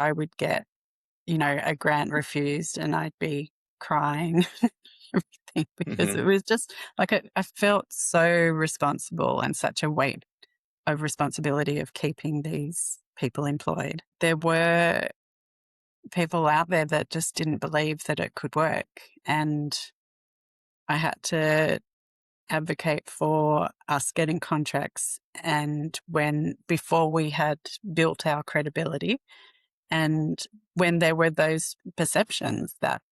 I would get, a grant refused and I'd be crying everything because Hmm. it was just like I felt so responsible and such a weight of responsibility of keeping these people employed. There were people out there that just didn't believe that it could work. And I had to advocate for us getting contracts and before we had built our credibility and when there were those perceptions that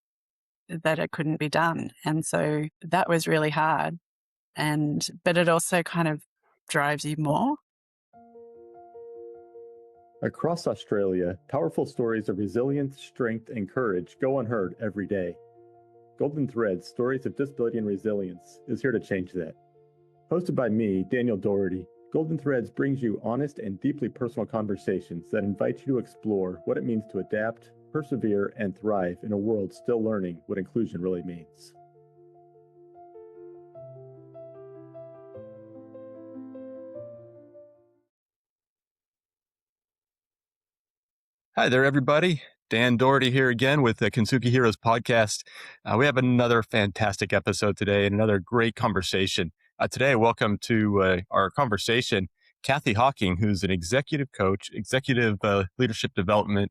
it couldn't be done. And so that was really hard. But it also kind of drives you more. Across Australia, powerful stories of resilience, strength, and courage go unheard every day. Golden Threads Stories of Disability and Resilience is here to change that. Hosted by me, Daniel Doherty, Golden Threads brings you honest and deeply personal conversations that invite you to explore what it means to adapt, persevere, and thrive in a world still learning what inclusion really means. Hi there, everybody. Dan Doherty here again with the Kintsugi Heroes podcast. We have another fantastic episode today and another great conversation. Today, welcome to our conversation, Cathy Hockey, who's an executive coach, executive leadership development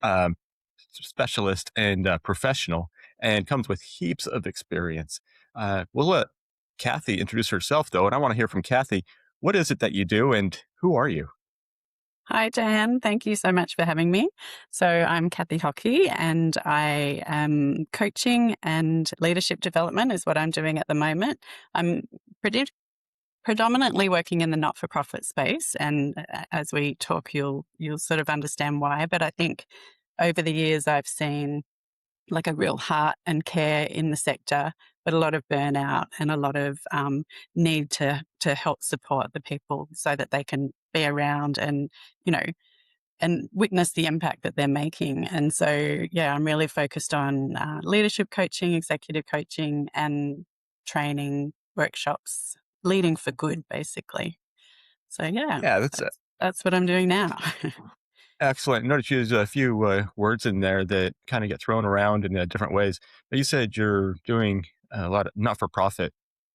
um, specialist and professional, and comes with heaps of experience. We'll let Cathy introduce herself, though, and I want to hear from Cathy. What is it that you do, and who are you? Hi, Dan. Thank you so much for having me. So I'm Cathy Hockey and I am coaching and leadership development is what I'm doing at the moment. I'm predominantly working in the not-for-profit space. And as we talk, you'll sort of understand why. But I think over the years, I've seen like a real heart and care in the sector, but a lot of burnout and a lot of need to help support the people so that they can be around and, you know, and witness the impact that they're making. And so, yeah, I'm really focused on leadership coaching, executive coaching, and training workshops, leading for good, basically. So, yeah, Yeah, that's that's what I'm doing now. excellent. Notice you use a few words in there that kind of get thrown around in different ways. But you said you're doing a lot of not-for-profit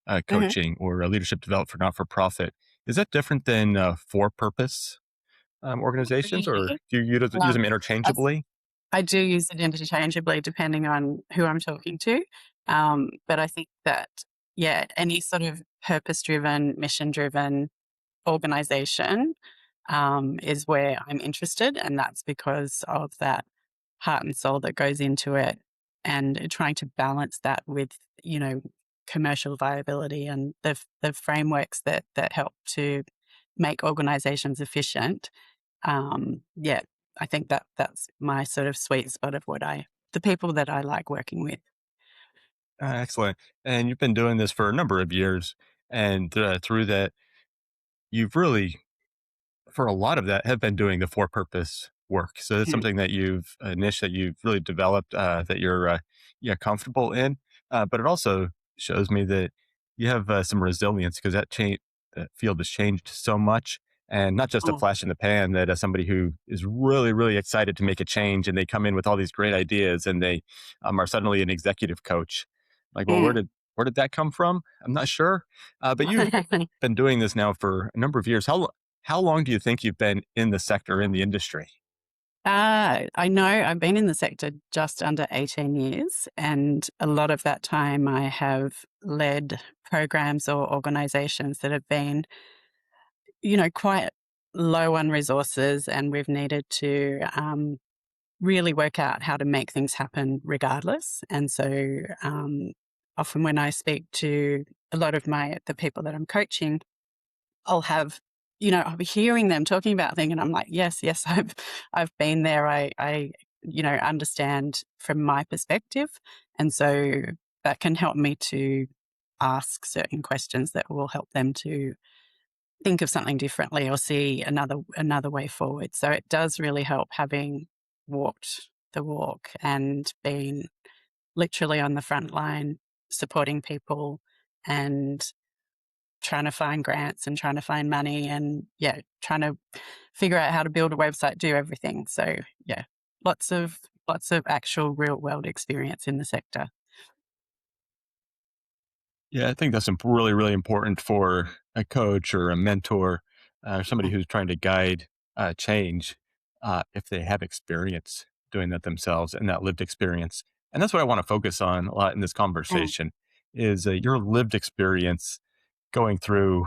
Mhm. coaching or leadership development for not-for-profit. Is that different than for-purpose organizations, or Really? do you use them I interchangeably? I do use it interchangeably depending on who I'm talking to. But I think that, yeah, any sort of purpose driven, mission driven organization is where I'm interested. And that's because of that heart and soul that goes into it and trying to balance that with, you know, commercial viability and the frameworks that help to make organizations efficient. Yeah, I think that's my sort of sweet spot of the people that I like working with. Excellent. And you've been doing this for a number of years. And through that, you've really for a lot of that have been doing the for purpose work. So it's Mm. something that you've a niche that you've really developed that you're yeah comfortable in. But it also shows me that you have some resilience because that field has changed so much, and not just a Oh, flash in the pan. That somebody who is really excited to make a change and they come in with all these great ideas and they are suddenly an executive coach. Like, well, mm. where did that come from? I'm not sure. But you've been doing this now for a number of years. How long do you think you've been in the sector, in the industry? I know I've been in the sector just under 18 years, and a lot of that time I have led programs or organizations that have been, quite low on resources, and we've needed to really work out how to make things happen regardless. And so often when I speak to a lot of the people that I'm coaching, I'll have, I'll be hearing them talking about things and I'm like, yes, I've been there. I understand from my perspective. And so that can help me to ask certain questions that will help them to think of something differently or see another way forward. So it does really help having walked the walk and been literally on the front line supporting people and trying to find grants and trying to find money and, yeah, trying to figure out how to build a website, do everything. So, yeah, lots of actual real world experience in the sector. Yeah, I think that's really, really important for a coach or a mentor, or somebody Mm. who's trying to guide change, if they have experience doing that themselves and that lived experience. And that's what I want to focus on a lot in this Mm. conversation is your lived experience going through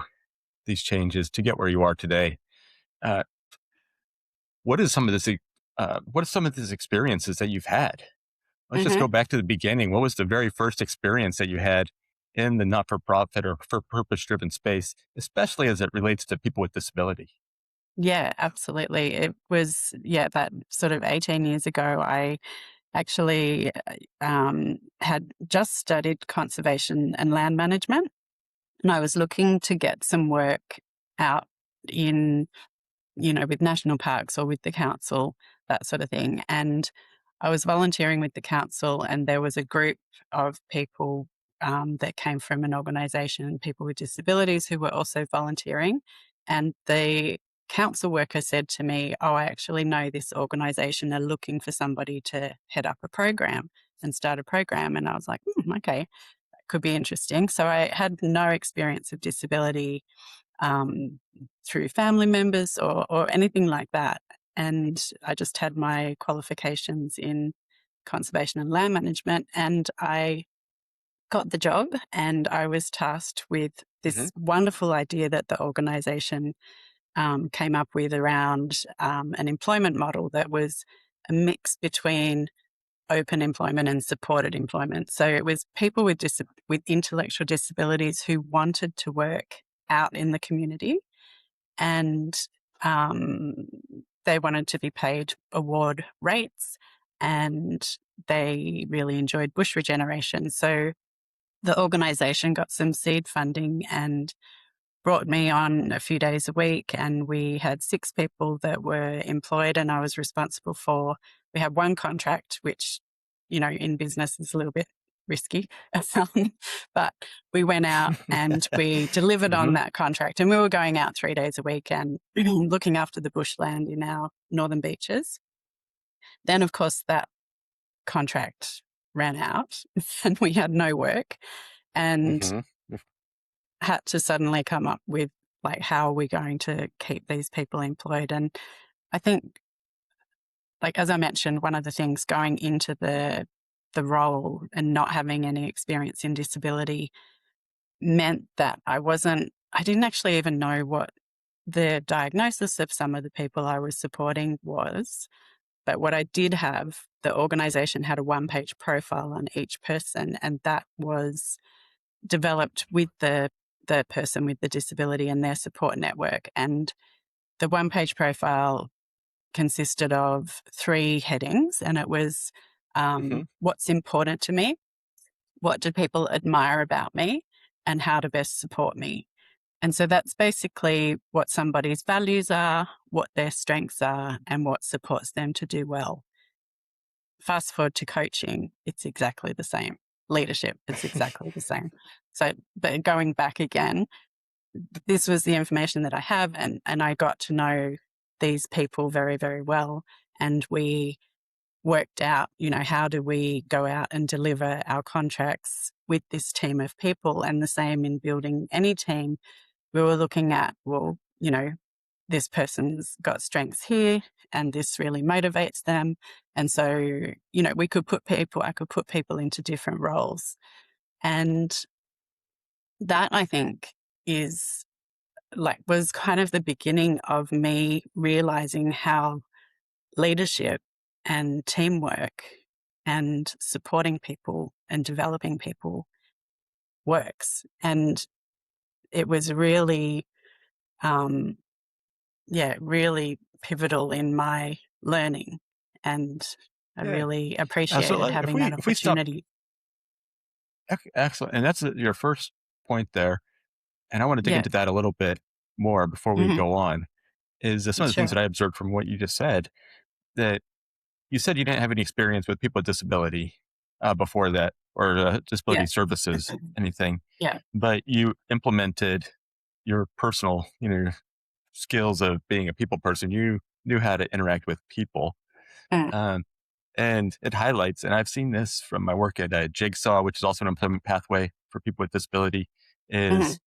these changes to get where you are today. Uh, what is some of this? What are some of these experiences that you've had? Let's just Mhm. go back to the beginning. What was the very first experience that you had in the not for profit or for purpose driven space, especially as it relates to people with disability? Yeah, absolutely. It was, yeah, that sort of 18 years ago, I actually had just studied conservation and land management, and I was looking to get some work out in, with national parks or with the council, that sort of thing. And I was volunteering with the council, and there was a group of people that came from an organisation, people with disabilities, who were also volunteering. And the council worker said to me, "Oh, I actually know this organisation are looking for somebody to head up a program and start a program." And I was like, okay, that could be interesting. So I had no experience of disability um, through family members or anything like that. And I just had my qualifications in conservation and land management. And I got the job, and I was tasked with Hmm. this wonderful idea that the organization came up with around an employment model that was a mix between open employment and supported employment. So it was people with with intellectual disabilities who wanted to work out in the community, and um, they wanted to be paid award rates, and they really enjoyed bush regeneration. So the organisation got some seed funding and brought me on a few days a week, and we had 6 people that were employed, and I was responsible for. We had one contract, which, in business is a little bit risky, um, but we went out and we delivered on Hmm. that contract, and we were going out 3 days a week and looking after the bushland in our northern beaches. Then, of course, that contract ran out and we had no work, and Hmm. had to suddenly come up with, like, how are we going to keep these people employed? And I think, like, as I mentioned, one of the things going into the role and not having any experience in disability meant that I didn't actually even know what the diagnosis of some of the people I was supporting was. But what I did have, the organization had a one-page profile on each person, and that was developed with the person with the disability and their support network. And the one-page profile consisted of 3 headings, and it was Hmm. what's important to me, what do people admire about me, and how to best support me. And so that's basically what somebody's values are, what their strengths are, and what supports them to do well. Fast forward to coaching, it's exactly the same. Leadership, it's exactly the same. So, but going back again, this was the information that I have, and I got to know these people very, very well. And we worked out, how do we go out and deliver our contracts with this team of people? And the same in building any team. We were looking at, well, this person's got strengths here and this really motivates them. And so, I could put people into different roles. And that, I think, is was kind of the beginning of me realizing how leadership and teamwork and supporting people and developing people works. And it was really, um, really pivotal in my learning. And I Yeah. really So appreciated if having we that if we stop, opportunity. excellent, and that's your first point there, and I want to dig Yeah. into that a little bit more before we Hmm. go on. Is some of the things Sure. that I observed from what you just said that you said you didn't have any experience with people with disability before that, or Yeah. disability services, anything, Yeah. but you implemented your personal, skills of being a people person. You knew how to interact with people. mm, And it highlights, and I've seen this from my work at Jigsaw, which is also an employment pathway for people with disability, mm, is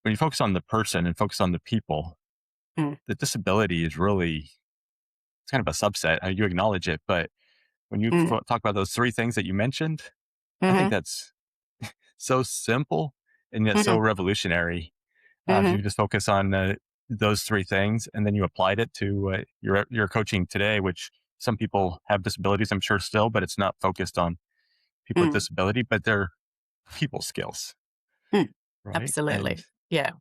when you focus on the person and focus on the people, mm, the disability is really, it's kind of a subset. You acknowledge it, but when you mm, talk about those three things that you mentioned, I think mhm, that's so simple and yet so mhm, revolutionary. If mhm, you just focus on those three things and then you applied it to your coaching today, which some people have disabilities, I'm sure still, but it's not focused on people with mm, disability, but they're people skills, mm. right? And Absolutely. Yeah.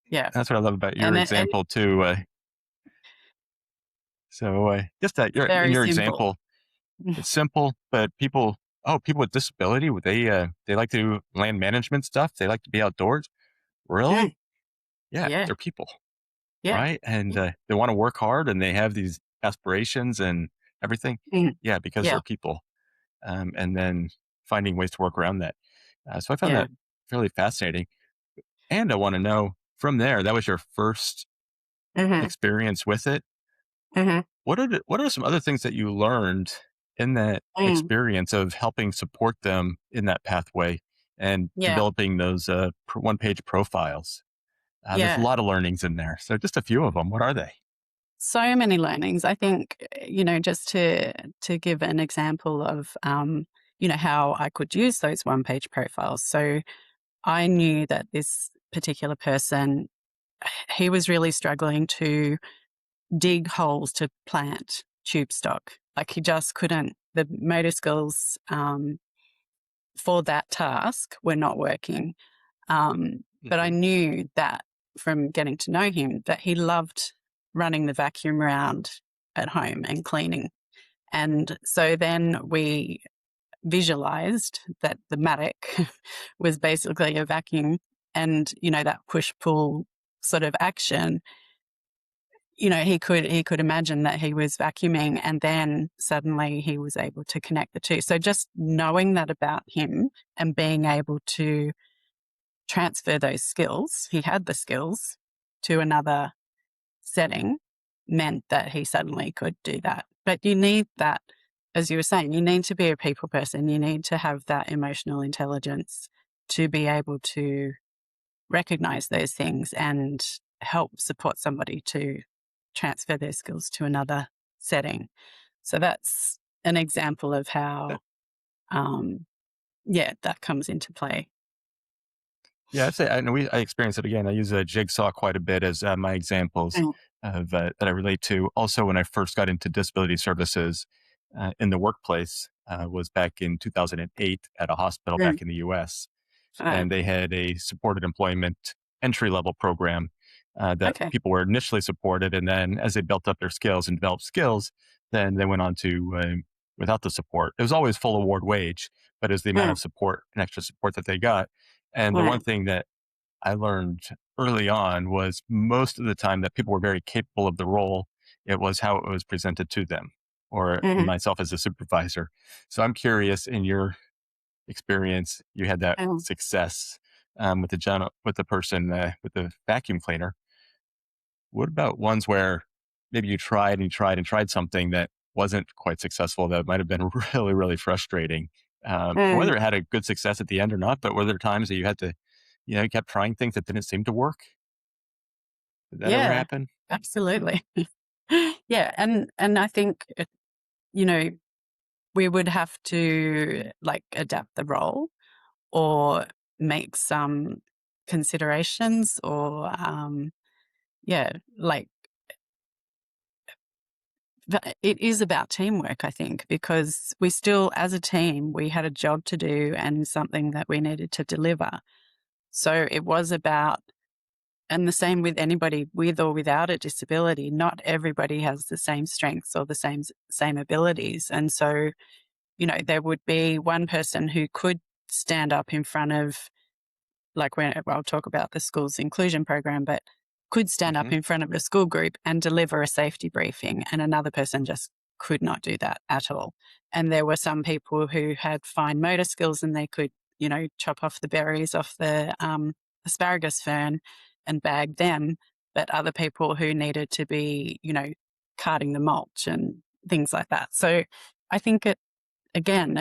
Yeah. that's what I love about your And example too. Just that it's in very your simple. example, it's simple, but people with disability, they like to do land management stuff. They like to be outdoors. Mm, Really? Yeah, yeah. they're people, Yeah. right? And Yeah. they want to work hard and they have these aspirations and everything. Mm, Yeah, because yeah. they're people. And then finding ways to work around that. So I found Yeah. that fairly fascinating. And I want to know from there, that was your first Mhm, experience with it. mhm, What are some other things that you learned in that mm, experience of helping support them in that pathway and yeah. developing those one page profiles? There's a Yeah. lot of learnings in there. So just a few of them. What are they? So many learnings. I think, just to give an example of, how I could use those one-page profiles. So I knew that this particular person, he was really struggling to dig holes to plant tube stock. Like he just couldn't, the motor skills for that task were not working. But I Hmm. knew that from getting to know him that he loved running the vacuum around at home and cleaning. And so then we visualized that the Matic was basically a vacuum and, that push pull sort of action. He could imagine that he was vacuuming and then suddenly he was able to connect the two. So just knowing that about him and being able to transfer those skills, he had the skills to another setting, meant that he suddenly could do that. But you need that, as you were saying, you need to be a people person. You need to have that emotional intelligence to be able to recognize those things and help support somebody to transfer their skills to another setting. So that's an example of how, um, that comes into play. Yeah, I'd say I know I experience it again. I use a Jigsaw quite a bit as my examples Mm, of that I relate to. Also, when I first got into disability services in the workplace was back in 2008 at a hospital mm, back in the U.S. uh, And they had a supported employment entry level program that okay. people were initially supported, and then as they built up their skills and developed skills, then they went on to without the support. It was always full award wage, but it was the amount Mm, of support and extra support that they got. And the one mm, thing that I learned early on was most of the time that people were very capable of the role. It was how it was presented to them, or mhm, myself as a supervisor. So I'm curious, in your experience, you had that mm. success with the person with the vacuum cleaner. What about ones where maybe you tried and tried and tried something that wasn't quite successful? That might have been really, really frustrating. Mm, Whether it had a good success at the end or not, but were there times that you had to, you kept trying things that didn't seem to work? Did that ever yeah, happen? absolutely. Yeah, and I think, you know, we would have to, like, adapt the role or make some considerations or, yeah, like, it is about teamwork, I think, because we still, as a team, we had a job to do and something that we needed to deliver. So it was about, and the same with anybody with or without a disability, not everybody has the same strengths or the same abilities. And so, there would be one person who could stand up in front of, like, when I'll talk about the school's inclusion program, but could stand up Hmm. in front of a school group and deliver a safety briefing, and another person just could not do that at all. And there were some people who had fine motor skills and they could, chop off the berries off the asparagus fern and bag them, but other people who needed to be, carting the mulch and things like that. So I think it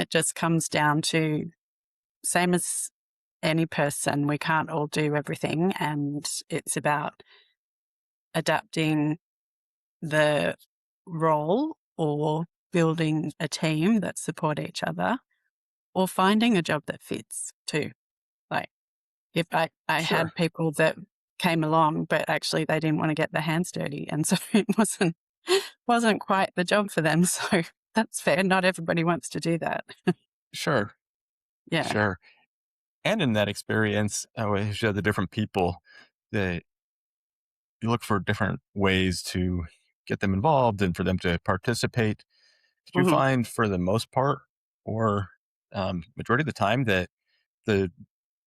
just comes down to, same as any person, we can't all do everything, and it's about adapting the role or building a team that support each other, or finding a job that fits too. Like, if I Sure. had people that came along, but actually they didn't want to get their hands dirty, and so it wasn't quite the job for them. So that's fair. Not everybody wants to do that. Sure. Yeah. Sure. And in that experience, as you had the different people, that you look for different ways to get them involved and for them to participate. Did you Hmm. find, for the most part, or majority of the time, that the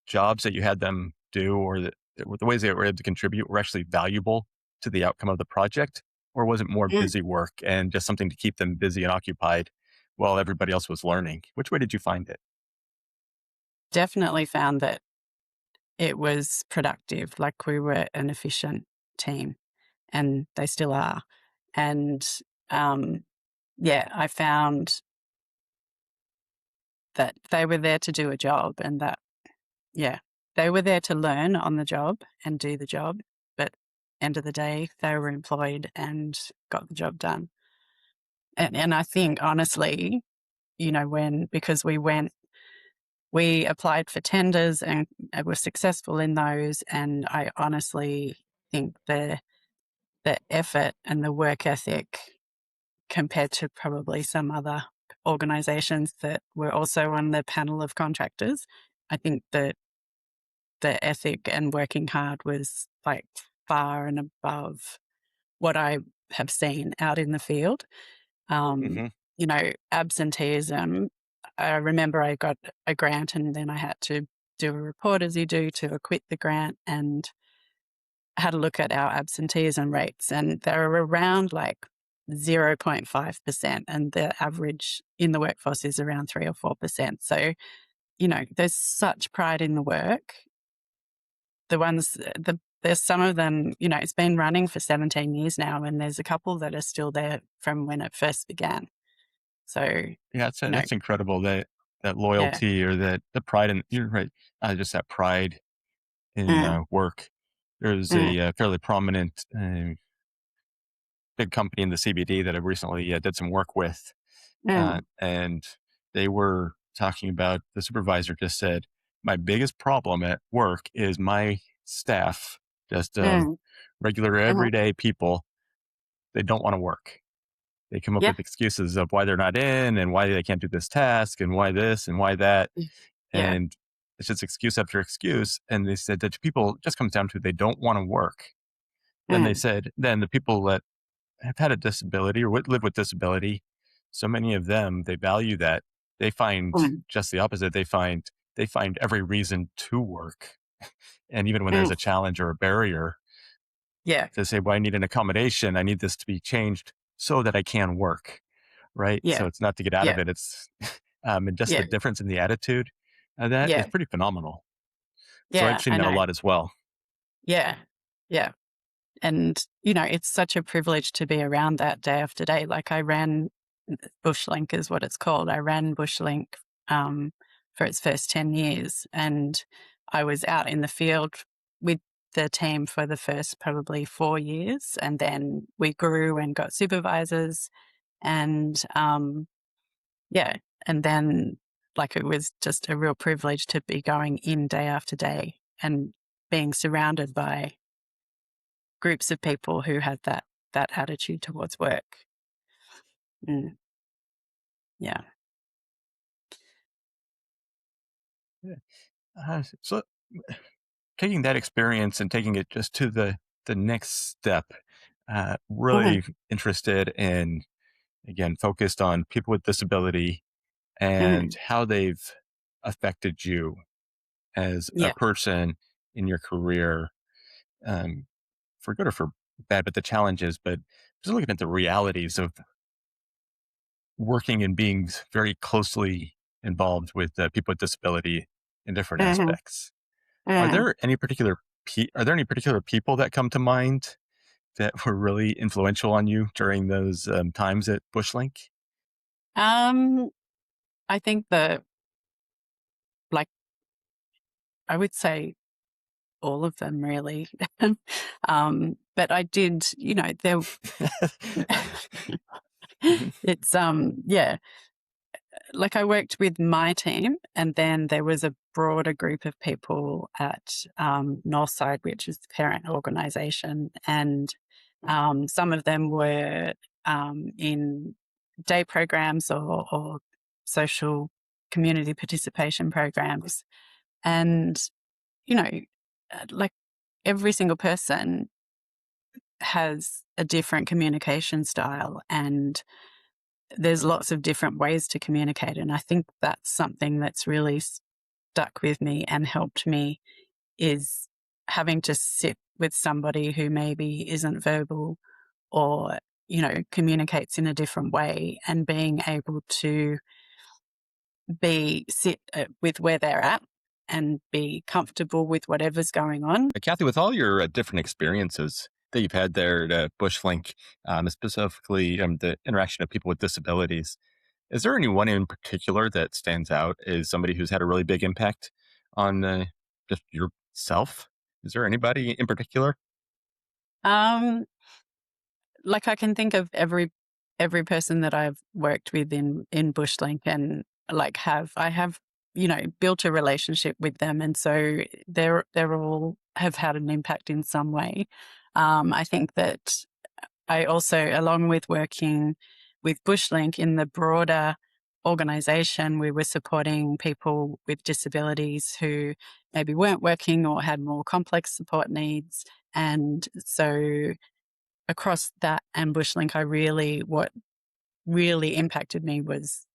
jobs that you had them do, or the ways they were able to contribute, were actually valuable to the outcome of the project? Or was it more Mm. busy work and just something to keep them busy and occupied while everybody else was learning? Which way did you find it? Definitely found that it was productive. Like, we were an efficient team, and they still are. And yeah, I found that they were there to do a job, and that, yeah, they were there to learn on the job and do the job. But end of the day, they were employed and got the job done. And I think, honestly, because we applied for tenders and were successful in those. And I honestly think the effort and the work ethic, compared to probably some other organizations that were also on the panel of contractors, I think that the ethic and working hard was like far and above what I have seen out in the field. Hmm. Absenteeism. I remember I got a grant, and then I had to do a report, as you do, to acquit the grant, and had a look at our absenteeism rates, and they're around like 0.5%, and the average in the workforce is around 3 or 4%. So, there's such pride in the work. There's some of them, it's been running for 17 years now, and there's a couple that are still there from when it first began. So, Yeah, that's you know, that's incredible, that yeah. loyalty, or that the pride in, you're right, just that pride in Mm, work. There's mm, a fairly prominent big company in the CBD that I recently did some work with, mm, and they were talking about, the supervisor just said, "My biggest problem at work is my staff, just mm, regular mhm. everyday people. They don't want to work. They come up Yeah. with excuses of why they're not in, and why they can't do this task, and why this and why that." Mm. Yeah. And it's just excuse after excuse. And they said that people, just comes down to, they don't want to work. Then they Mm, said, then the people that have had a disability or live with disability, so many of them, they value that. They find mm, just the opposite. They find every reason to work. And even when there's mm. a challenge or a barrier, Yeah. to say, well, I need an accommodation. I need this to be changed so that I can work. Right. Yeah. So it's not to get out Yeah. of it. It's, and just the Yeah. difference in the attitude, that is Yeah. pretty phenomenal. So I've Yeah. seen I that a know. lot as well. Yeah. Yeah. And, it's such a privilege to be around that day after day. Like, I ran Bushlink, is what it's called. I ran Bushlink um, for its first 10 years, and I was out in the field with the team for the first probably 4 years. And then we grew and got supervisors, and yeah, and then, like, it was just a real privilege to be going in day after day and being surrounded by groups of people who had that attitude towards work. Mm, yeah. Yeah. So taking that experience and taking it just to the next step, Mhm, really interested in, again, focused on people with disability and mhm. how they've affected you as a Yeah. person in your career, um, for good or for bad, but the challenges, but just looking at the realities of working and being very closely involved with people with disability in different Mhm, aspects. Are mhm. there any particular are there any particular people that come to mind that were really influential on you during those times at Bushlink? Um, I think like, I would say all of them really. But I did, there, Mhm. it's, yeah, like I worked with my team, and then there was a broader group of people at Northside, which is the parent organisation, and some of them were in day programs or social community participation programs, and like every single person has a different communication style, and there's lots of different ways to communicate. And I think that's something that's really stuck with me and helped me, is having to sit with somebody who maybe isn't verbal or, communicates in a different way, and being able to sit with where they're at and be comfortable with whatever's going on. Kathy, with all your different experiences that you've had there at Bushlink, specifically the interaction of people with disabilities, is there anyone in particular that stands out as somebody who's had a really big impact on just yourself? Is there anybody in particular? Um, like I can think of every person that I've worked with in Bushlink, and I have built a relationship with them, and so they're all have had an impact in some way. I think that I also, along with working with Bushlink in the broader organization, we were supporting people with disabilities who maybe weren't working or had more complex support needs. And so across that and Bushlink, what really impacted me was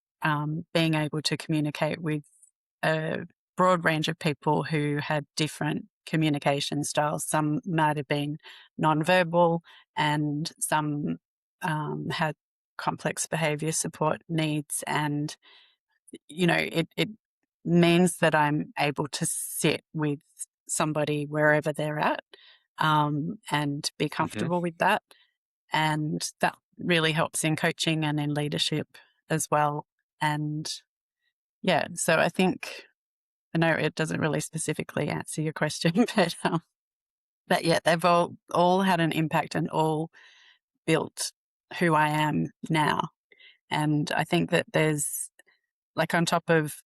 being able to communicate with a broad range of people who had different communication styles. Some might have been nonverbal, and some had complex behavior support needs. And, it means that I'm able to sit with somebody wherever they're at, and be Hmm. comfortable with that. And that really helps in coaching and in leadership as well. And yeah, so I know it doesn't really specifically answer your question, but yeah, they've all had an impact and all built who I am now. And I think that there's, like, on top of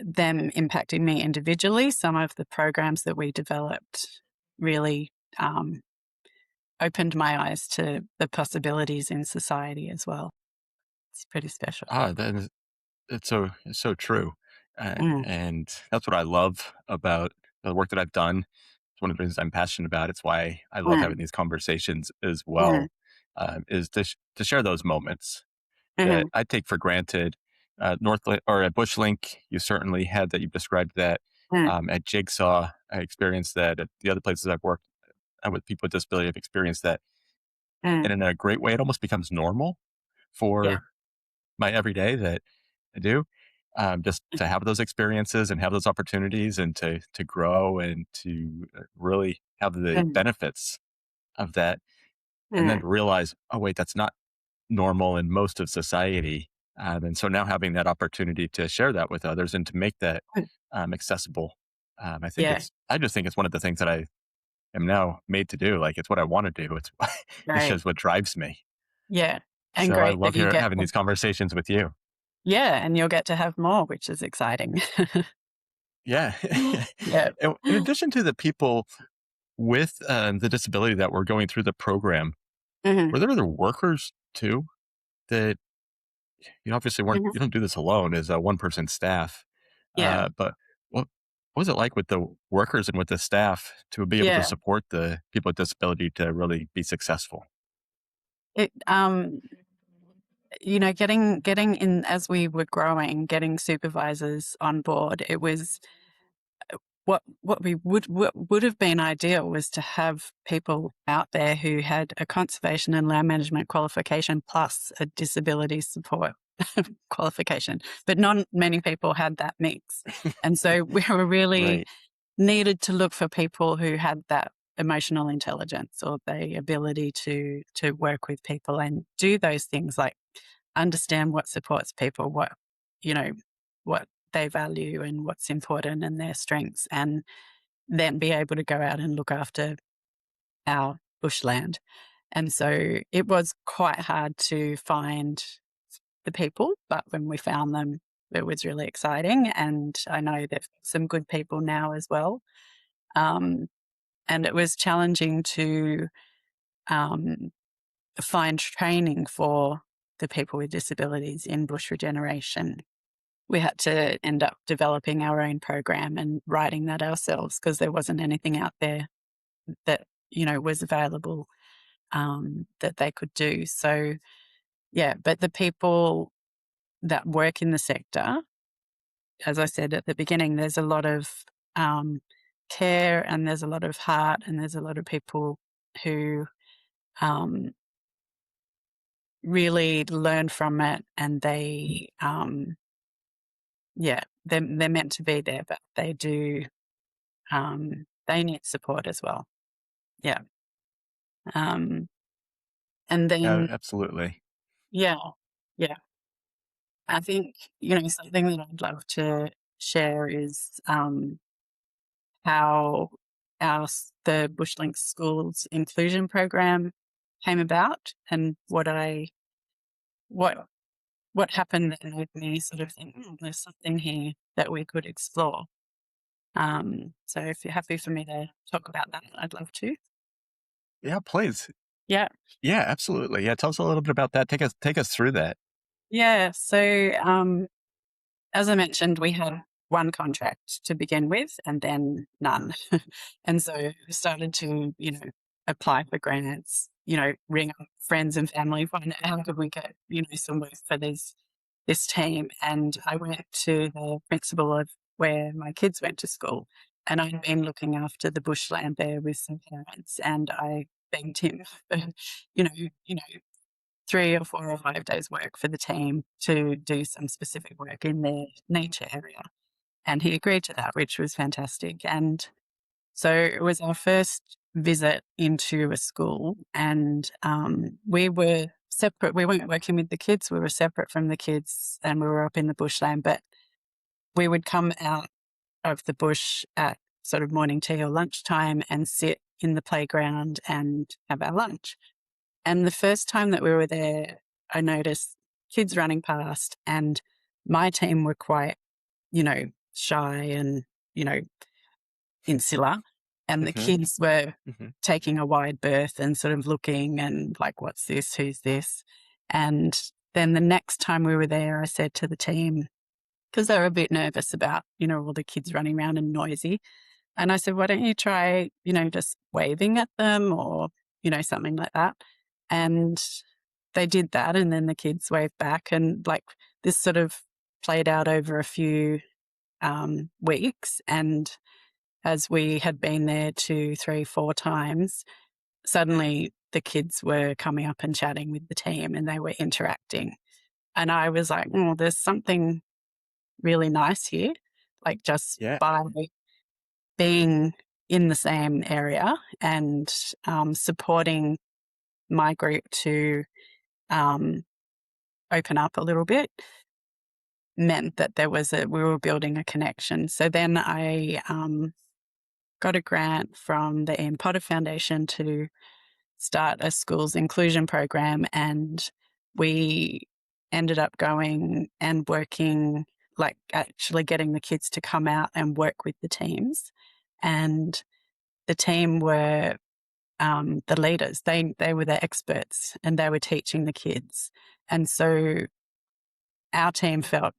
them impacting me individually, some of the programs that we developed really opened my eyes to the possibilities in society as well. It's pretty special. That is, it's so true, Mm, and that's what I love about the work that I've done. It's one of the reasons I'm passionate about. It's why I love mm, having these conversations as mm, well. Is to share those moments that mhm, I take for granted. Northlink or at Bushlink, you certainly had that. You've described that. mm, At Jigsaw, I experienced that. At the other places I've worked with people with disability, I've experienced that. mm. And in a great way, it almost becomes normal Yeah. for my everyday that I do. Just to have those experiences and have those opportunities and to grow and to really have the Mm, benefits of that. And then mm, to realize, oh, wait, that's not normal in most of society. And so now having that opportunity to share that with others and to make that mm. accessible, Yeah, I just think it's one of the things that I am now made to do. Like it's what I want to do. It's great. just what drives me. Yeah, and So I great that love you get having these conversations with you. yeah, and you'll get to have more, which is exciting. Yeah. Yeah. In addition to the people with the disability that were going through the program, Mhm, were there other workers too that you obviously weren't, mhm. you don't do this alone as a one person staff. Yeah, But what was it like with the workers and with the staff to be able to yeah. support the people with disability to really be successful? It, getting in as we were growing, getting supervisors on board, it was what would have been ideal was to have people out there who had a conservation and land management qualification plus a disability support qualification, but not many people had that mix. And so we were really Right. needed to look for people who had that emotional intelligence or the ability to work with people and do those things like understand what supports people, what, you know, what they value and what's important and their strengths, and then be able to go out and look after our bushland. And so it was quite hard to find the people, but when we found them, it was really exciting. And I know there's some good people now as well. And it was challenging to find training for the people with disabilities in bush regeneration. We had to end up developing our own program and writing that ourselves because there wasn't anything out there that, was available that they could do. So, yeah, but the people that work in the sector, as I said at the beginning, there's a lot of care and there's a lot of heart and there's a lot of people who really learn from it, and they, they're meant to be there, but they do, they need support as well. Yeah. And then, Absolutely. yeah, yeah. I think, something that I'd love to share is how the Bushlink Schools inclusion program came about, and what happened that made me sort of think, there's something here that we could explore. So if you're happy for me to talk about that, I'd love to. Yeah, please. Yeah. Yeah, absolutely. Yeah, tell us a little bit about that. Take us through that. Yeah. So as I mentioned, we had one contract to begin with and then none. And so we started to, apply for grants, ring up friends and family, find out how could we get, some work for this team. And I went to the principal of where my kids went to school, and I'd been looking after the bushland there with some parents, and I begged him for, you know, 3 or 4 or 5 days work for the team to do some specific work in their nature area. And he agreed to that, which was fantastic. And so it was our first visit into a school, and we were separate. We weren't working with the kids. We were separate from the kids, and we were up in the bushland, but we would come out of the bush at sort of morning tea or lunchtime and sit in the playground and have our lunch. And the first time that we were there, I noticed kids running past, and my team were quite, shy and, insular. And the kids were taking a wide berth and sort of looking and like, what's this? Who's this? And then the next time we were there, I said to the team, because they were a bit nervous about, all the kids running around and noisy. And I said, why don't you try, just waving at them or, something like that. And they did that. And then the kids waved back, and like this sort of played out over a few weeks. And as we had been there 2, 3, 4 times, suddenly the kids were coming up and chatting with the team and they were interacting. And I was like, there's something really nice here. Like just by being in the same area and supporting my group to open up a little bit meant that we were building a connection. So then I got a grant from the Ian Potter Foundation to start a schools inclusion program, and we ended up going and working, like actually getting the kids to come out and work with the teams. And the team were the leaders. They were the experts, and they were teaching the kids. And so our team felt,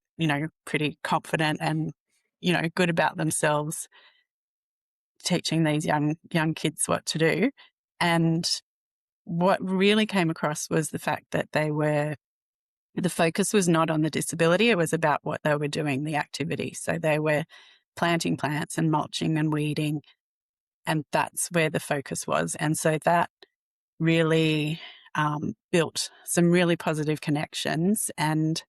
pretty confident and, good about themselves, teaching these young kids what to do. And what really came across was the fact that the focus was not on the disability. It was about what they were doing, the activity. So they were planting plants and mulching and weeding, and that's where the focus was. And so that really built some really positive connections. And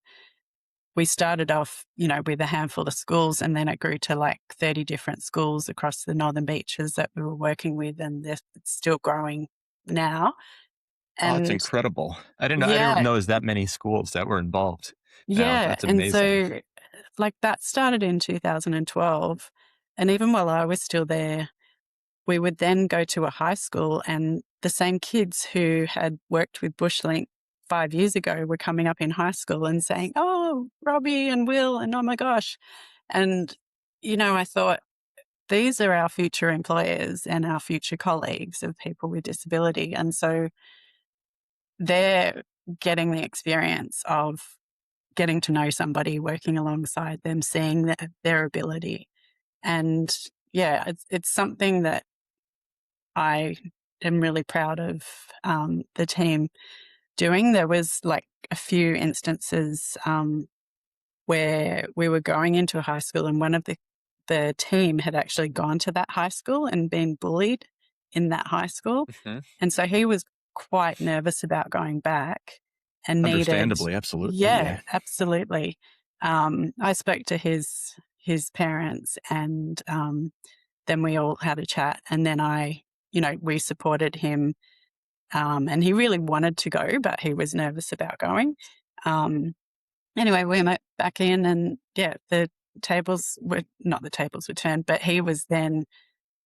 we started off, with a handful of schools, and then it grew to like 30 different schools across the Northern Beaches that we were working with, and it's still growing now. Oh, it's And incredible. I didn't yeah, know there's that many schools that were involved. Now yeah. that's And amazing. so, like, that started in 2012. And even while I was still there, we would then go to a high school, and the same kids who had worked with Bushlink 5 years ago were coming up in high school and saying, "Oh, Robbie and Will," and "Oh my gosh." And, I thought, these are our future employers and our future colleagues of people with disability. And so they're getting the experience of getting to know somebody, working alongside them, seeing their ability. And yeah, it's something that I am really proud of the team doing. There was like a few instances where we were going into a high school, and one of the team had actually gone to that high school and been bullied in that high school. Mhm. And so he was quite nervous about going back and needed, Understandably, absolutely. Yeah. yeah, absolutely. I spoke to his parents, and then we all had a chat, and then we supported him. And he really wanted to go, but he was nervous about going. Anyway, we went back in, and yeah, not the tables were turned, but he was then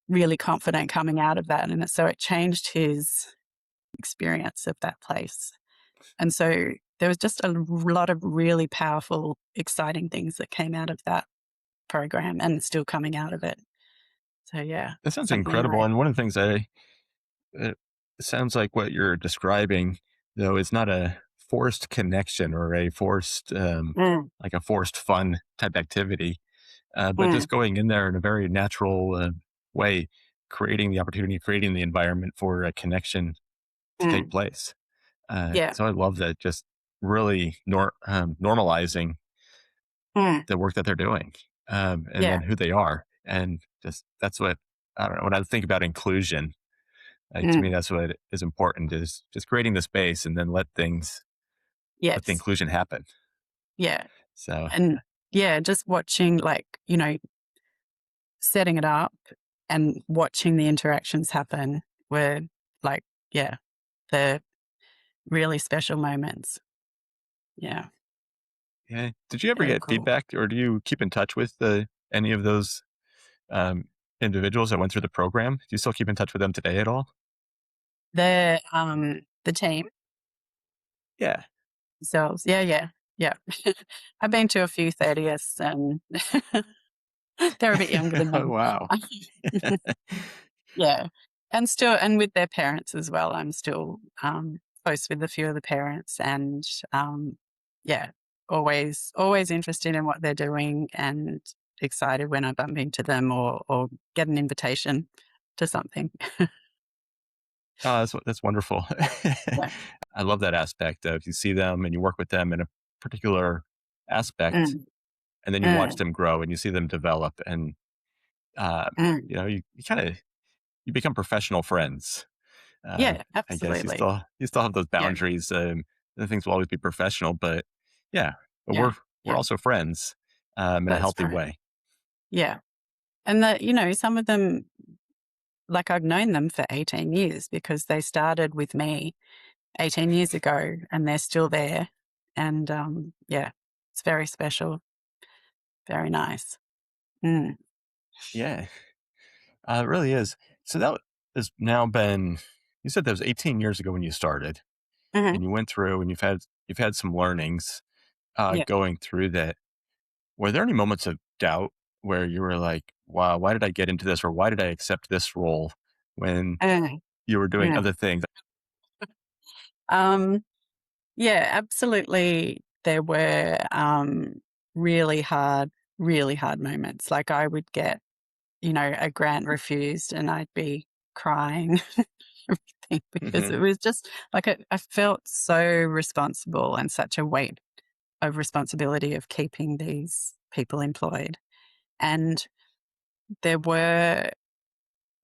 really confident coming out of that. And so it changed his experience of that place. And so there was just a lot of really powerful, exciting things that came out of that program and still coming out of it. So yeah, That sounds something incredible. I, And one of the things it sounds like what you're describing, though, is not a forced connection or a forced, mm, like a forced fun type activity, but mm, just going in there in a very natural way, creating the opportunity, creating the environment for a connection to take mm, place. yeah, So I love that, just really normalizing mm, the work that they're doing, and yeah, then who they are. And just that's what I don't know. When I think about inclusion, like to me, mm, that's what is important is just creating the space and then let the yes, inclusion happen. yeah. So And yeah, just watching, like, setting it up and watching the interactions happen were like, yeah, the really special moments. Yeah, yeah. Did you ever very get cool. feedback or do you keep in touch with any of those um, individuals that went through the program? Do you still keep in touch with them today at all? The team Yeah. themselves. Yeah, yeah, yeah. I've been to a few 30ths, and they're a bit younger than Oh, me. wow. Yeah. And with their parents as well. I'm still close with a few of the parents, and yeah, always interested in what they're doing, and excited when I bump into them, or get an invitation to something. Oh, that's wonderful. Yeah. I love that aspect of you see them and you work with them in a particular aspect, Mm, and then you watch mm, them grow and you see them develop, and mm. you kind of you become professional friends. Yeah, I guess absolutely. you still have those Yeah, boundaries. The things will always be professional, but yeah, but yeah, we're yeah. also friends in a That's healthy right. way. Yeah. And some of them, like, I've known them for 18 years because they started with me 18 years ago, and they're still there. And yeah, it's very special, very nice. Mm. Yeah, it really is. So that has now been. You said that was 18 years ago when you started, Hmm. and you went through, and you've had some learnings Yeah. going through that. Were there any moments of doubt where you were like, "Wow, why did I get into this?" or "Why did I accept this role when Mm. you were doing Mm. other things?" Um, yeah, absolutely. There were really hard, really hard moments. Like, I would get, a grant refused, and I'd be crying, everything, because Hmm. it was just like, I felt so responsible, and such a weight of responsibility of keeping these people employed. And there were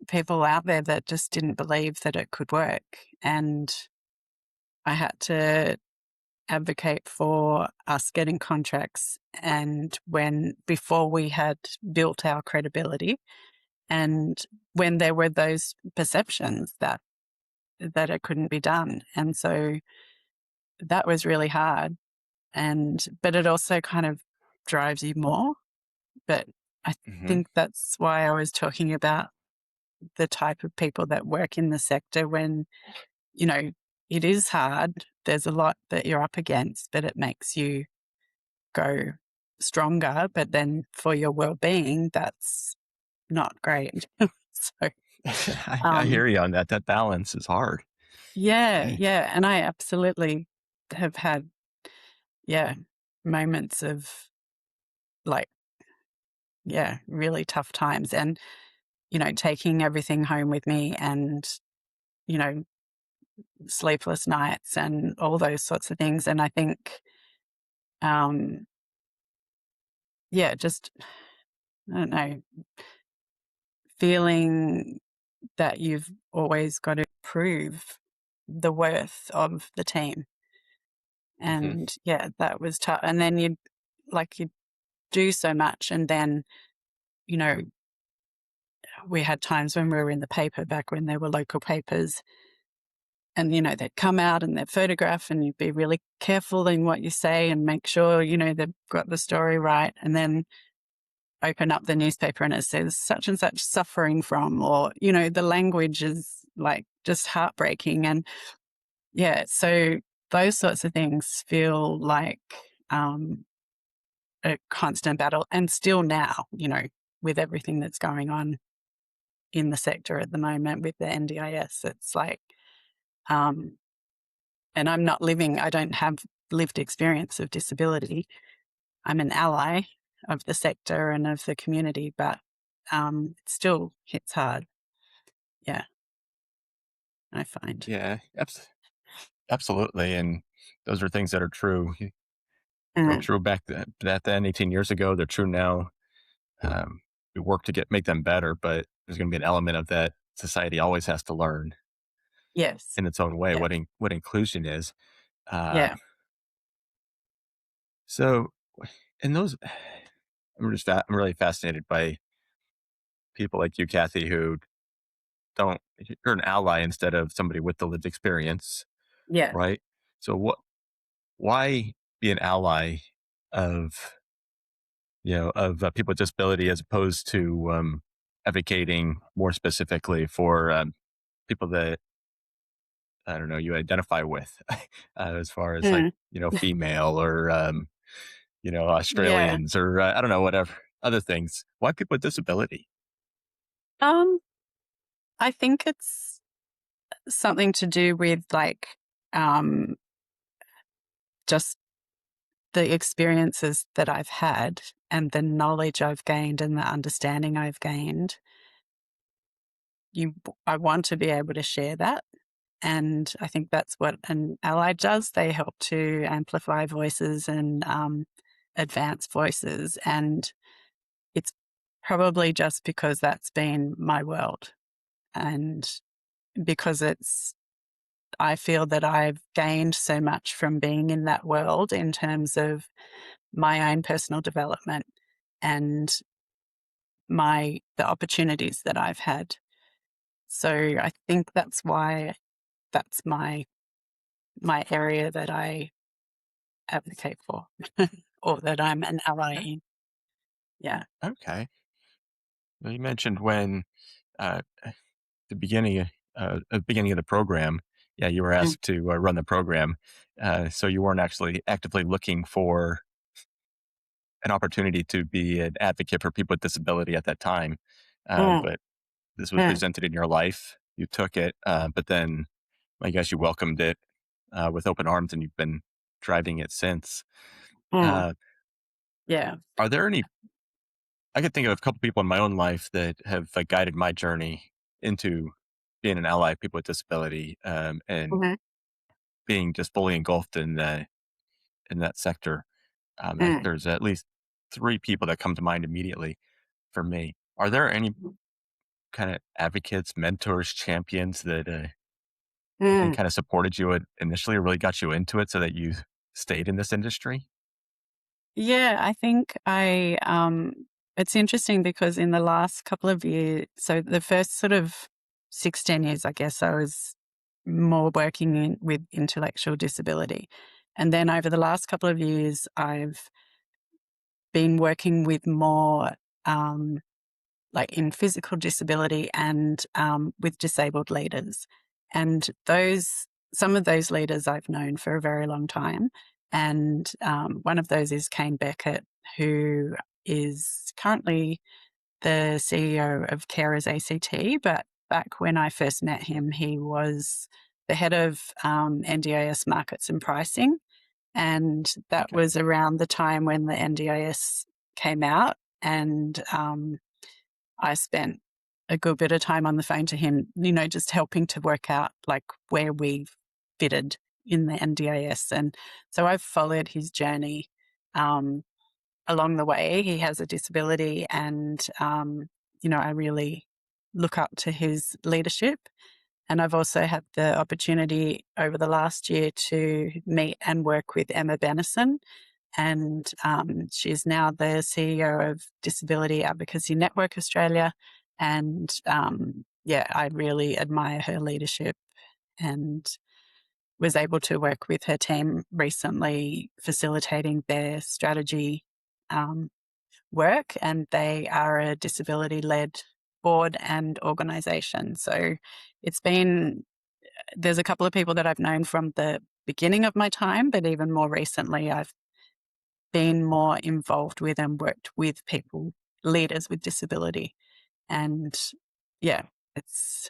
people out there that just didn't believe that it could work. And I had to advocate for us getting contracts, and before we had built our credibility, and when there were those perceptions that it couldn't be done. And so that was really hard. But it also kind of drives you more. But I Hmm. think that's why I was talking about the type of people that work in the sector when, you know, it is hard. There's a lot that you're up against, but it makes you go stronger. But then for your well-being, that's not great. So, I um, hear you on that. That balance is hard. yeah, Okay. yeah. And I absolutely have had, yeah, moments of like, yeah, really tough times. And, taking everything home with me and, you know, sleepless nights and all those sorts of things. And I think, um, yeah, just, I don't know, feeling that you've always got to prove the worth of the team. Hmm. And yeah, that was tough. And then you do so much. And then, you know, we had times when we were in the paper back when there were local papers, and, they'd come out and they'd photograph, and you'd be really careful in what you say and make sure, they've got the story right. And then open up the newspaper and it says such and such suffering from, or, the language is like just heartbreaking. And yeah, so those sorts of things feel like a constant battle. And still now, with everything that's going on in the sector at the moment with the NDIS, it's like, and I don't have lived experience of disability. I'm an ally of the sector and of the community, but it still hits hard. Yeah, I find. Yeah, absolutely. And those are things that are true. They were Mm, true back then, 18 years ago. They're true now. Um, we work to make them better, but there's going to be an element of that society always has to learn yes. in its own way Yeah. what inclusion is. Uh, Yeah. so, in those, I'm really fascinated by people like you, Kathy, who don't. You're an ally instead of somebody with the lived experience, Yeah. right? So, why be an ally of people with disability as opposed to advocating more specifically for people that I don't know you identify with, as far as like Mm, female or yeah. Australians or I don't know whatever other things. Why people with disability? Um, I think it's something to do with like um just the experiences that I've had and the knowledge I've gained and the understanding I've gained. I want to be able to share that. And I think that's what an ally does. They help to amplify voices and advance voices. And it's probably just because that's been my world. And because I feel that I've gained so much from being in that world in terms of my own personal development and the opportunities that I've had. So I think that's why that's my area that I advocate for or that I'm an ally Okay. in. Yeah. Okay. Well, you mentioned when at the beginning of the program, yeah, you were Mm, asked to run the program, so you weren't actually actively looking for an opportunity to be an advocate for people with disability at that time. mm, But this was mm, presented in your life. You took it, but then I guess you welcomed it with open arms, and you've been driving it since. mm. Uh, Yeah. are there any? I could think of a couple people in my own life that have guided my journey into being an ally of people with disability and Mhm, being just fully engulfed in that sector. mm, There's at least three people that come to mind immediately for me. Are there any kind of advocates, mentors, champions that you think mm. kind of supported you initially or really got you into it so that you stayed in this industry? Yeah, I think it's interesting because in the last couple of years, so the first sort of 16 years, I guess, I was more working with intellectual disability. And then over the last couple of years, I've been working with more like in physical disability and with disabled leaders. And some of those leaders I've known for a very long time. And one of those is Kane Beckett, who is currently the CEO of Carers ACT. But back when I first met him, he was the head of NDIS markets and pricing. And that Okay. was around the time when the NDIS came out. And I spent a good bit of time on the phone to him, just helping to work out like where we fitted in the NDIS. And so I've followed his journey along the way. He has a disability and, I really look up to his leadership. And I've also had the opportunity over the last year to meet and work with Emma Bennison, and she's now the CEO of Disability Advocacy Network Australia. And I really admire her leadership and was able to work with her team recently facilitating their strategy work. And they are a disability-led board and organisation. So there's a couple of people that I've known from the beginning of my time, but even more recently, I've been more involved with and worked with people, leaders with disability. And yeah, it's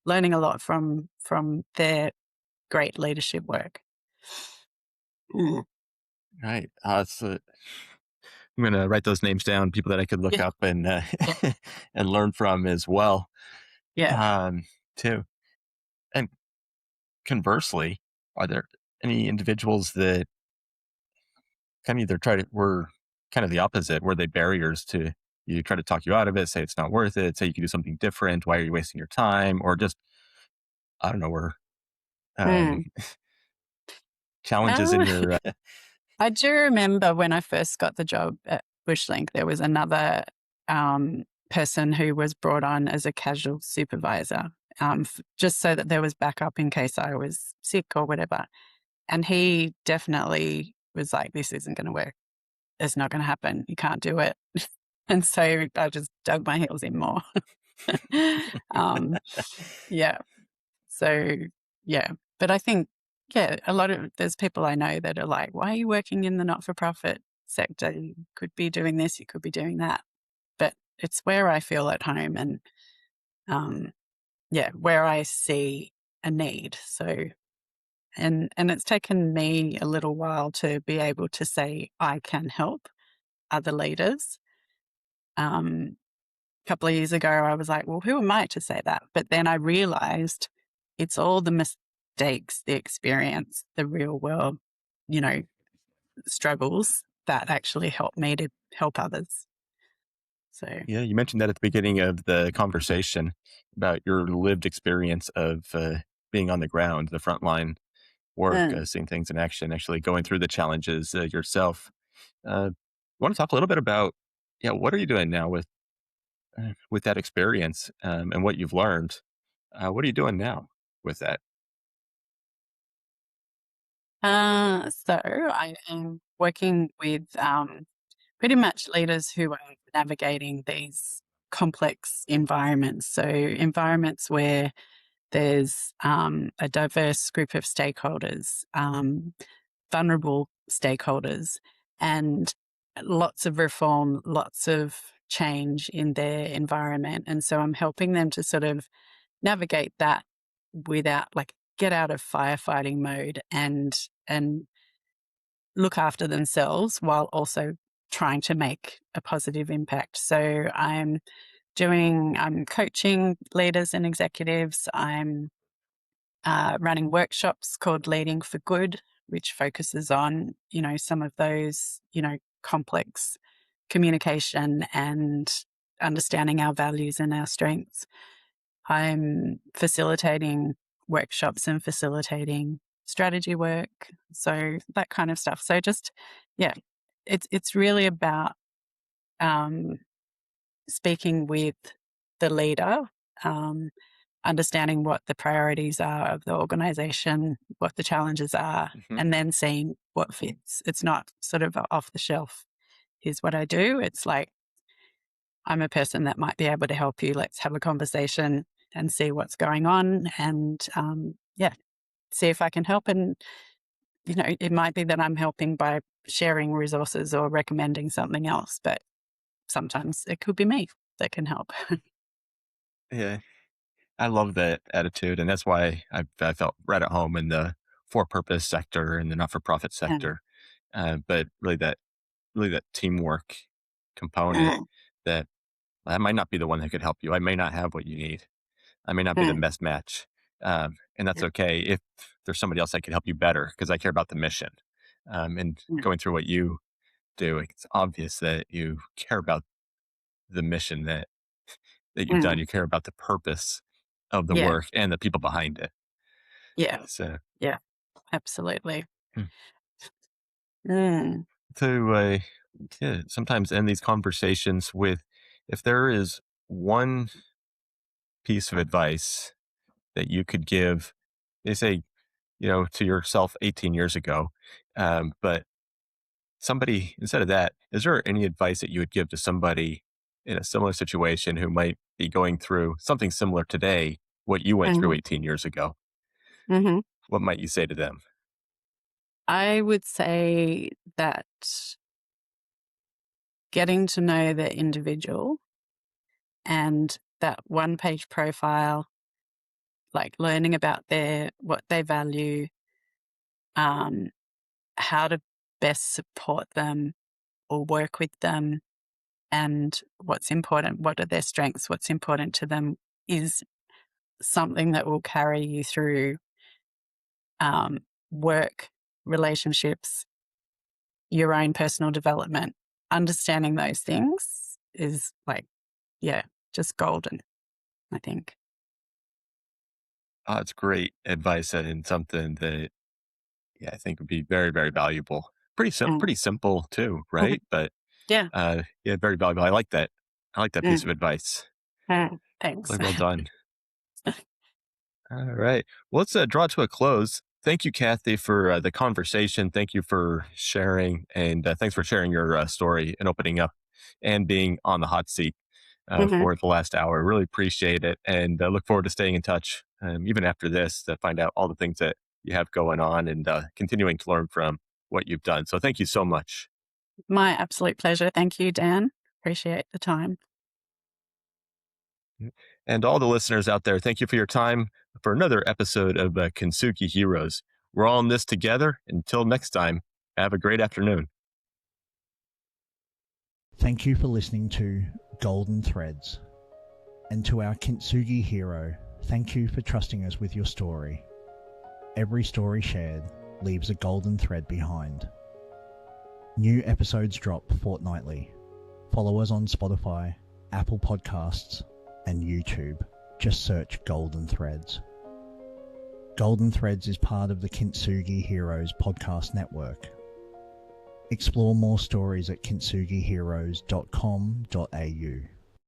learning a lot from their great leadership work. Right. I'm going to write those names down, people that I could look Yeah, up and yeah, and learn from as well, yeah. um, too. And conversely, are there any individuals that kind of either were kind of the opposite? Were they barriers to you, try to talk you out of it, say it's not worth it, say you can do something different, why are you wasting your time? Or just, I don't know, were um, Mm. challenges in Uh, your, I do remember when I first got the job at Bushlink, there was another person who was brought on as a casual supervisor, just so that there was backup in case I was sick or whatever. And he definitely was like, this isn't going to work. It's not going to happen. You can't do it. And so I just dug my heels in more. um, yeah. So, yeah. But I think, yeah, there's people I know that are like, why are you working in the not for profit sector? You could be doing this, you could be doing that. But it's where I feel at home and, where I see a need. So, and it's taken me a little while to be able to say I can help other leaders. A couple of years ago, I was like, well, who am I to say that? But then I realized it's all the mistakes, the experience, the real world, you know, struggles that actually help me to help others. So, yeah, you mentioned that at the beginning of the conversation about your lived experience of being on the ground, the frontline work, mm. seeing things in action, actually going through the challenges yourself. Want to talk a little bit about, yeah, what are you doing now with that experience and what you've learned? What are you doing now with that? So I am working with pretty much leaders who are navigating these complex environments. So environments where there's a diverse group of stakeholders, vulnerable stakeholders, and lots of reform, lots of change in their environment. And so I'm helping them to sort of navigate that without like get out of firefighting mode and look after themselves while also trying to make a positive impact. So I'm coaching leaders and executives. I'm running workshops called Leading for Good, which focuses on, some of those, complex communication and understanding our values and our strengths. I'm facilitating workshops and facilitating strategy work. So that kind of stuff. So just, yeah, it's really about speaking with the leader, understanding what the priorities are of the organization, what the challenges are, and then seeing what fits. It's not sort of off the shelf. Here's what I do. It's like, I'm a person that might be able to help you. Let's have a conversation and see what's going on, and see if I can help. And it might be that I'm helping by sharing resources or recommending something else, but sometimes it could be me that can help. Yeah. I love that attitude. And that's why I felt right at home in the for-purpose sector and the not-for-profit sector. But really that teamwork component, that I might not be the one that could help you. I may not have what you need. I may not be the best match. And that's okay if there's somebody else that could help you better, because I care about the mission. And going through what you do, it's obvious that you care about the mission that you've done. You care about the purpose of the Yeah, work and the people behind it. yeah, So, yeah, absolutely. Hmm. Mm, to sometimes end these conversations with, if there is one piece of advice that you could give, they say, to yourself 18 years ago, but somebody, instead of that, is there any advice that you would give to somebody in a similar situation who might be going through something similar today, what you went through mhm, 18 years ago? mhm. What might you say to them? I would say that getting to know the individual and that one-page profile, like learning about what they value, um, how to best support them or work with them, and what's important, what are their strengths, what's important to them, is something that will carry you through work, relationships, your own personal development. Understanding those things is like, just golden, I think. It's great advice and something that, I think would be very, very valuable. Mm. Pretty simple too, right? But Yeah. very valuable. I like that. I like that piece of Mm. advice. Thanks. Really well done. All right. Well, let's draw to a close. Thank you, Cathy, for the conversation. Thank you for sharing, and thanks for sharing your story and opening up and being on the hot seat Mhm. for the last hour. Really appreciate it, and look forward to staying in touch even after this to find out all the things that you have going on and continuing to learn from what you've done. So thank you so much. My absolute pleasure. Thank you, Dan. Appreciate the time. And all the listeners out there, thank you for your time for another episode of Kintsugi Heroes. We're all in this together. Until next time, have a great afternoon. Thank you for listening to Golden Threads. And to our Kintsugi hero, thank you for trusting us with your story. Every story shared leaves a golden thread behind. New episodes drop fortnightly. Follow us on Spotify, Apple Podcasts, and YouTube. Just search Golden Threads. Golden Threads is part of the Kintsugi Heroes podcast network. Explore more stories at kintsugiheroes.com.au.